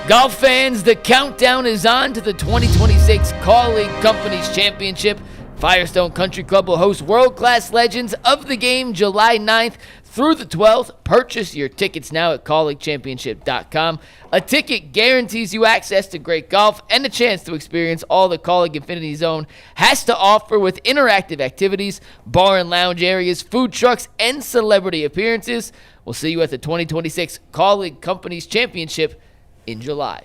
Golf fans, the countdown is on to the 2026 Call League Companies Championship. Firestone Country Club will host world-class legends of the game July 9th through the 12th. Purchase your tickets now at callleaguechampionship.com. A ticket guarantees you access to great golf and a chance to experience all the Call League Infinity Zone has to offer with interactive activities, bar and lounge areas, food trucks, and celebrity appearances. We'll see you at the 2026 Call League Companies Championship in July.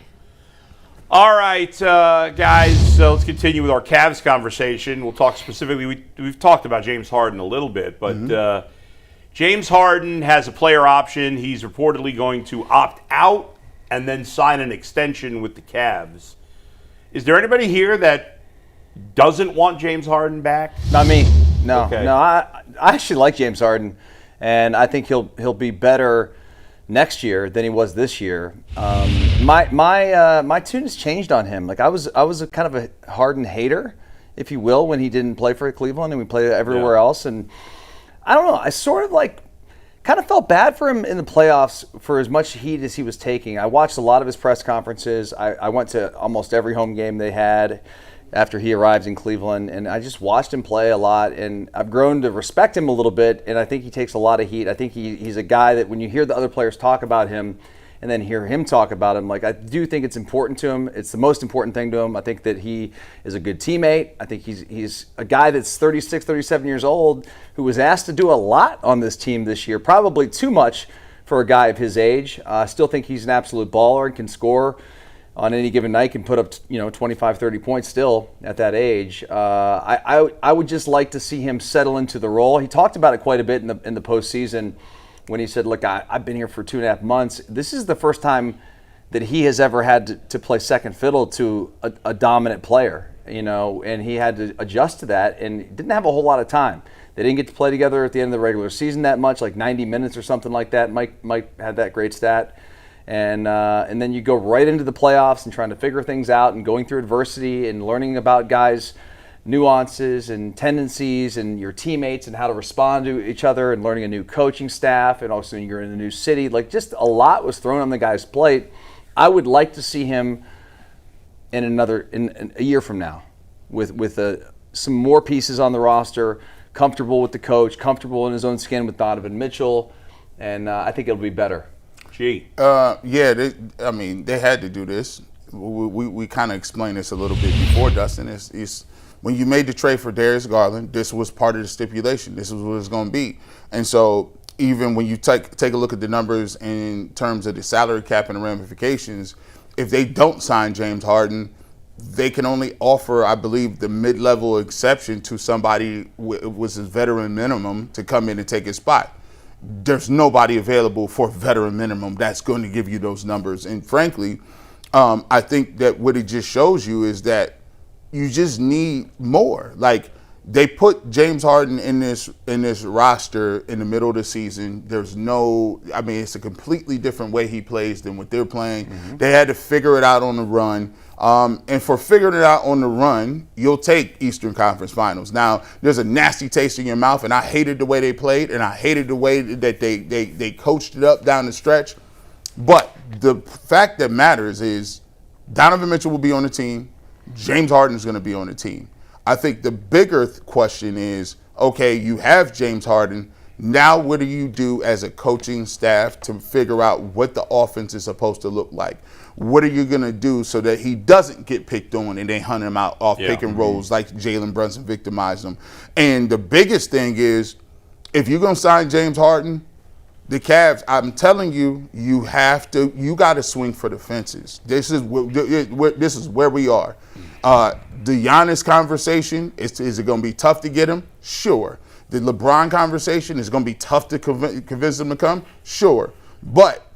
All right, guys, let's continue with our Cavs conversation. We'll talk specifically, we've talked about James Harden a little bit, but James Harden has a player option. He's reportedly going to opt out and then sign an extension with the Cavs. Is there anybody here that doesn't want James Harden back? Not me. No, Okay. no. I actually like James Harden, and I think he'll be better next year than he was this year. My tune has changed on him. Like I was a kind of a Harden hater, if you will, when he didn't play for Cleveland and we played everywhere else. And I don't know. I sort of kind of felt bad for him in the playoffs for as much heat as he was taking. I watched a lot of his press conferences. I went to almost every home game they had after he arrived in Cleveland, and I just watched him play a lot, and I've grown to respect him a little bit, and I think he takes a lot of heat. I think he's a guy that when you hear the other players talk about him and then hear him talk about him, like I do think it's important to him. It's the most important thing to him. I think that he is a good teammate. I think he's a guy that's 36, 37 years old who was asked to do a lot on this team this year, probably too much for a guy of his age. I still think he's an absolute baller and can score on any given night, can put up 25, 30 points still at that age. I would just like to see him settle into the role. He talked about it quite a bit in the postseason when he said, look, I've been here for 2.5 months. This is the first time that he has ever had to play second fiddle to a dominant player, and he had to adjust to that and didn't have a whole lot of time. They didn't get to play together at the end of the regular season that much, like 90 minutes or something like that. Mike had that great stat. And then you go right into the playoffs and trying to figure things out and going through adversity and learning about guys' nuances and tendencies and your teammates and how to respond to each other and learning a new coaching staff, and also you're in a new city. Like, just a lot was thrown on the guy's plate. I would like to see him in a year from now with some more pieces on the roster, comfortable with the coach, comfortable in his own skin with Donovan Mitchell, and I think it'll be better. Gee. They had to do this. We kind of explained this a little bit before, Dustin. It's when you made the trade for Darius Garland, this was part of the stipulation. This was what it's going to be. And so even when you take a look at the numbers in terms of the salary cap and the ramifications, if they don't sign James Harden, they can only offer, I believe, the mid-level exception to somebody with his veteran minimum to come in and take his spot. There's nobody available for veteran minimum that's going to give you those numbers. And frankly, I think that what it just shows you is that you just need more. Like, they put James Harden in this roster in the middle of the season. It's a completely different way he plays than what they're playing. Mm-hmm. They had to figure it out on the run. And for figuring it out on the run, you'll take Eastern Conference Finals. Now, there's a nasty taste in your mouth, and I hated the way they played, and I hated the way that they coached it up down the stretch. But the fact that matters is Donovan Mitchell will be on the team. James Harden is going to be on the team. I think the bigger question is, okay, you have James Harden. Now what do you do as a coaching staff to figure out what the offense is supposed to look like? What are you going to do so that he doesn't get picked on and they hunt him out off pick and rolls like Jalen Brunson victimized him? And the biggest thing is, if you're going to sign James Harden, the Cavs, I'm telling you, you got to swing for the fences. This is where we are. The Giannis conversation, is it going to be tough to get him? Sure. The LeBron conversation is going to be tough to convince him to come? Sure. But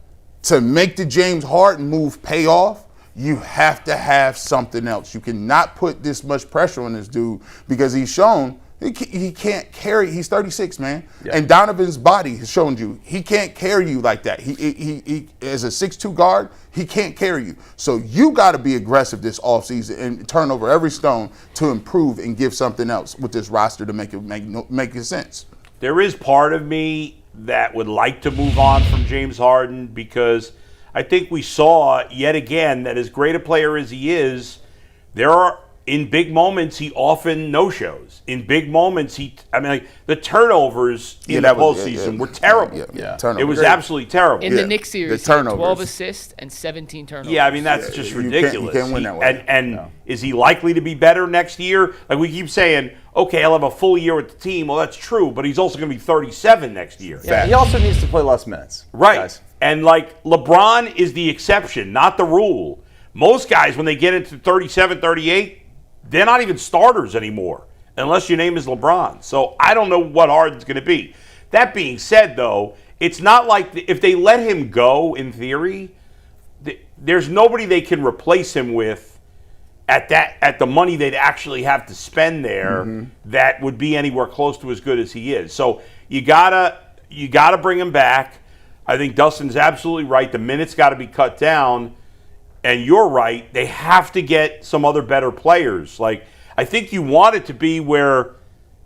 to make the James Harden move pay off, you have to have something else. You cannot put this much pressure on this dude because he's shown he can't carry. He's 36, man. Yeah. And Donovan's body has shown you he can't carry you like that. He as a 6'2" guard, he can't carry you. So you got to be aggressive this offseason and turn over every stone to improve and give something else with this roster to make it sense. There is part of me that would like to move on from James Harden because I think we saw yet again that as great a player as he is, there are in big moments he often no-shows. In big moments the turnovers in the postseason were terrible. It was absolutely terrible. In the Knicks series, he had 12 assists and 17 turnovers. Yeah, I mean that's just ridiculous. You can't win that way. And is he likely to be better next year? Like we keep saying, okay, he'll have a full year with the team. Well, that's true, but he's also going to be 37 next year. Yeah, he also needs to play less minutes. Right. Guys. And like LeBron is the exception, not the rule. Most guys, when they get into 37, 38, they're not even starters anymore, unless your name is LeBron. So I don't know what Harden's going to be. That being said, though, it's not like if they let him go, in theory, there's nobody they can replace him with at the money they'd actually have to spend there that would be anywhere close to as good as he is. So you gotta bring him back. I think Dustin's absolutely right. The minutes got to be cut down. And you're right. They have to get some other better players. Like, I think you want it to be where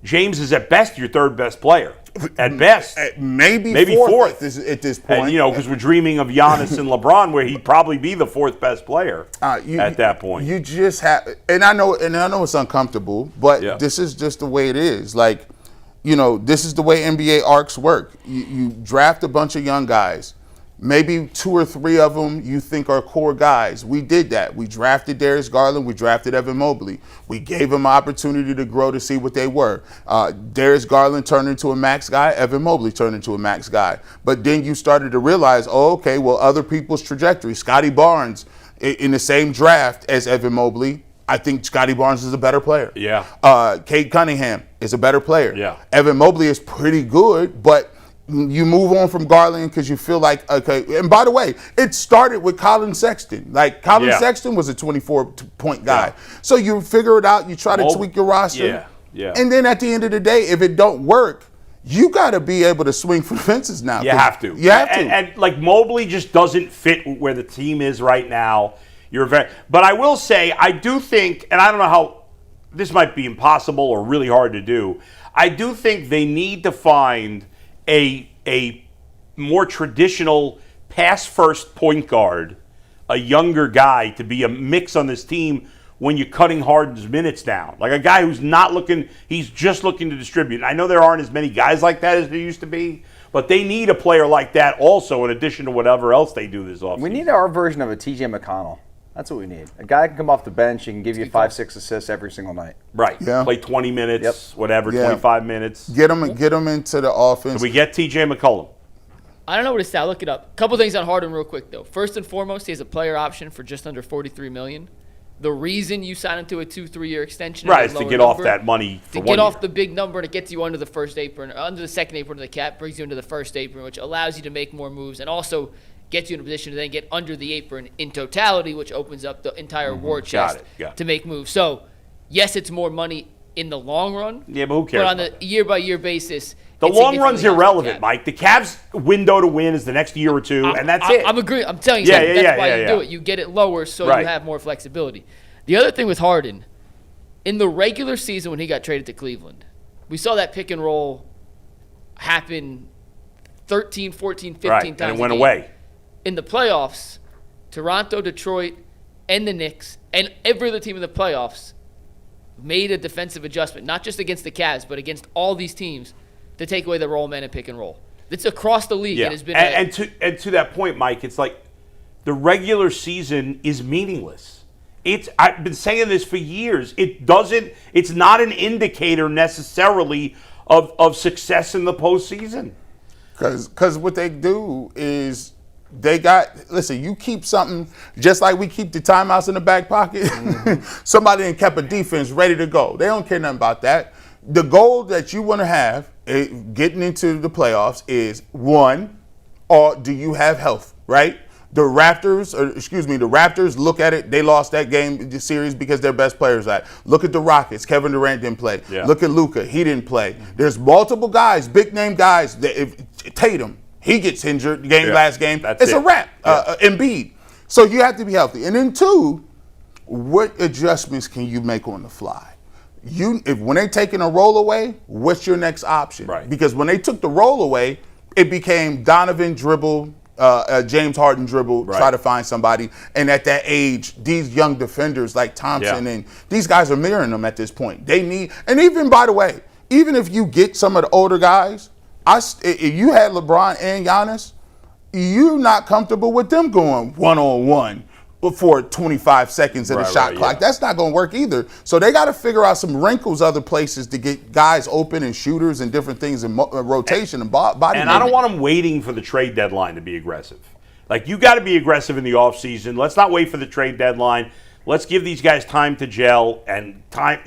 James is at best your third best player. At best. Maybe fourth at this point. And, because we're dreaming of Giannis and LeBron, where he'd probably be the fourth best player at that point. You just have, and I know it's uncomfortable, but this is just the way it is. Like, this is the way NBA arcs work. You draft a bunch of young guys. Maybe 2 or 3 of them you think are core guys. We did that. We drafted Darius Garland. We drafted Evan Mobley. We gave them an opportunity to grow to see what they were. Darius Garland turned into a max guy. Evan Mobley turned into a max guy. But then you started to realize, other people's trajectory. Scotty Barnes in the same draft as Evan Mobley. I think Scotty Barnes is a better player. Yeah. Cade Cunningham is a better player. Yeah. Evan Mobley is pretty good, but you move on from Garland because you feel like, okay. And by the way, it started with Colin Sexton. Like, Colin Sexton was a 24-point guy. Yeah. So you figure it out. You try to tweak your roster. Yeah. And then at the end of the day, if it don't work, you got to be able to swing for the fences now. You have to. And like, Mobley just doesn't fit where the team is right now. But I will say, I do think, and I don't know how, this might be impossible or really hard to do, I do think they need to find a more traditional pass-first point guard, a younger guy to be a mix on this team when you're cutting Harden's minutes down. Like a guy who's not looking, he's just looking to distribute. I know there aren't as many guys like that as there used to be, but they need a player like that also in addition to whatever else they do this offseason. We need our version of a TJ McConnell. That's what we need. A guy can come off the bench and give you 5-6 assists every single night. Right. Yeah. Play 20 minutes, 25 minutes. Get them into the offense. Can we get TJ McCollum? I don't know what his stat. Look it up. Couple things on Harden real quick, though. First and foremost, he has a player option for just under $43 million. The reason you sign him to a 2-3 year extension is to get off that money for 1 year. To get off the big number, and it gets you under the first apron, under the second apron of the cap, brings you into the first apron, which allows you to make more moves, and also gets you in a position to then get under the apron in totality, which opens up the entire war chest to make moves. So, yes, it's more money in the long run. Yeah, but who cares? But on the year-by-year basis, the long run's irrelevant, Mike. The Cavs' window to win is the next year or two, and that's it. I'm agreeing. I'm telling you, that's why you do it. You get it lower so you have more flexibility. The other thing with Harden, in the regular season when he got traded to Cleveland, we saw that pick and roll happen 13, 14, 15 times and it went away. In the playoffs, Toronto, Detroit, and the Knicks, and every other team in the playoffs made a defensive adjustment, not just against the Cavs, but against all these teams to take away the roll man and pick and roll. It's across the league. Yeah. It has been and to that point, Mike, it's like the regular season is meaningless. I've been saying this for years. It's not an indicator necessarily of success in the postseason. Because what they do is you keep something just like we keep the timeouts in the back pocket. Somebody done kept a defense ready to go. They don't care nothing about that. The goal that you want to have getting into the playoffs is, one, or do you have health, right? The Raptors look at it. They lost that game, the series, because their best players out. Look at the Rockets. Kevin Durant didn't play. Yeah. Look at Luka. He didn't play. There's multiple guys, big name guys. Tatum, he gets injured last game. It's a wrap. Embiid. So you have to be healthy. And then two, what adjustments can you make on the fly? When they taking a roll away, what's your next option? Right. Because when they took the roll away, it became Donovan dribble, James Harden dribble, try to find somebody. And at that age, these young defenders like Thompson and these guys are mirroring them at this point. They need, and even by the way, even if you get some of the older guys, if you had LeBron and Giannis, you're not comfortable with them going one-on-one for 25 seconds in a shot clock. That's not going to work either. So they got to figure out some wrinkles other places to get guys open and shooters and different things in rotation and body. And I don't want them waiting for the trade deadline to be aggressive. Like, you got to be aggressive in the offseason. Let's not wait for the trade deadline. Let's give these guys time to gel and time,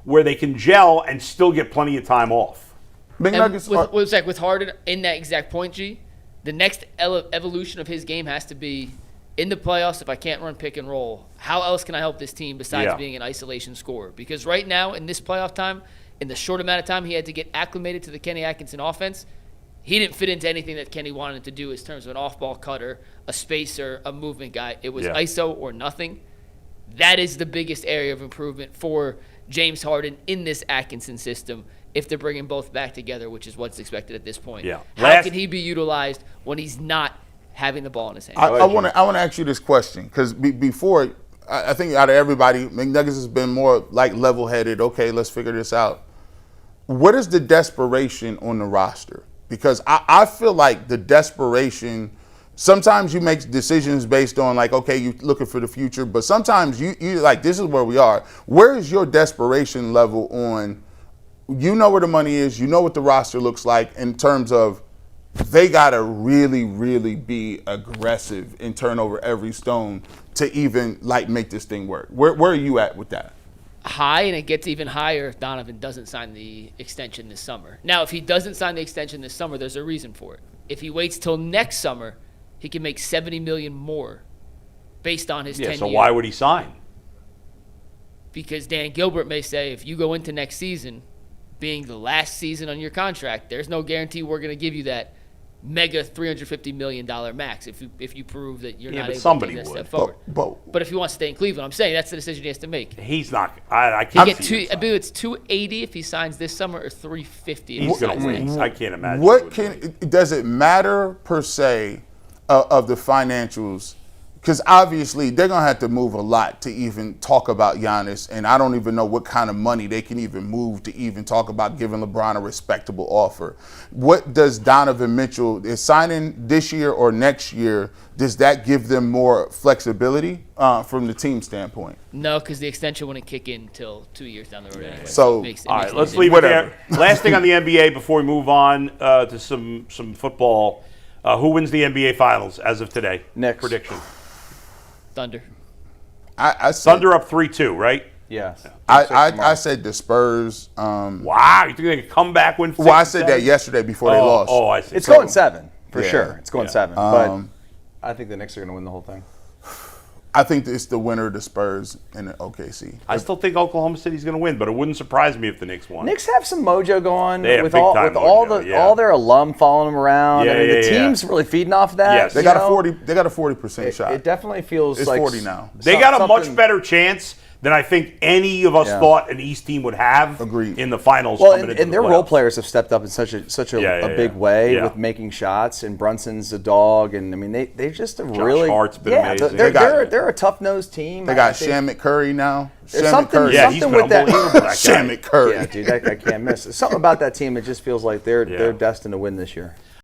where they can gel and still get plenty of time off. With Harden in that exact point, G, the next evolution of his game has to be, in the playoffs, if I can't run pick and roll, how else can I help this team besides being an isolation scorer? Because right now, in this playoff time, in the short amount of time he had to get acclimated to the Kenny Atkinson offense, he didn't fit into anything that Kenny wanted to do in terms of an off-ball cutter, a spacer, a movement guy. It was ISO or nothing. That is the biggest area of improvement for James Harden in this Atkinson system if they're bringing both back together, which is what's expected at this point. Yeah. How can he be utilized when he's not having the ball in his hand? I want to ask you this question, because before, I think out of everybody, McNuggets has been more like level-headed. Okay, let's figure this out. What is the desperation on the roster? Because I feel like the desperation, sometimes you make decisions based on like, okay, you're looking for the future, but sometimes you like, this is where we are. Where is your desperation level on, where the money is, what the roster looks like in terms of, they got to really, really be aggressive and turn over every stone to even like make this thing work. Where are you at with that? High, and it gets even higher if Donovan doesn't sign the extension this summer. Now, if he doesn't sign the extension this summer, there's a reason for it. If he waits till next summer, he can make $70 million more based on his 10 years. So why would he sign? Because Dan Gilbert may say, if you go into next season being the last season on your contract, there's no guarantee we're going to give you that mega $350 million max if you prove that you're not able to take that step forward. But if he wants to stay in Cleveland, I'm saying that's the decision he has to make. He's not. I can't see I believe it's $280 if he signs this summer, or $350. He's going to win. I can't imagine. Does it matter per se of the financials? Because obviously they're going to have to move a lot to even talk about Giannis, and I don't even know what kind of money they can even move to even talk about giving LeBron a respectable offer. What does Donovan Mitchell, is signing this year or next year, does that give them more flexibility from the team standpoint? No, because the extension wouldn't kick in until 2 years down the road anyway. So, all right, let's leave it there. Last thing on the NBA before we move on to some football. Who wins the NBA Finals as of today? Knicks. Prediction. Thunder. I said, Thunder up 3-2, right? Yes. I said the Spurs. Wow, you think they can come back, win 6? Well, I said that yesterday before they lost. Oh, I see. It's going 7 for sure. It's going 7, Um, but I think the Knicks are going to win the whole thing. I think it's the winner of the Spurs and the OKC. I still think Oklahoma City's going to win, but it wouldn't surprise me if the Knicks won. Knicks have some mojo going with big-time all their alum following them around. Yeah, I mean, the team's really feeding off that. Yes. They got a 40% shot. It definitely feels it's like 40 now. They got a much better chance than I think any of us thought an East team would have in the finals. Well, and their role players have stepped up in such a big way with making shots. And Brunson's a dog, and I mean they just have really. Josh Hart's been amazing. They're a tough nosed team. They got Shamit Curry now. There's something with that. Shamit Curry. Yeah, dude, I can't miss it. Something about that team. It just feels like they're destined to win this year.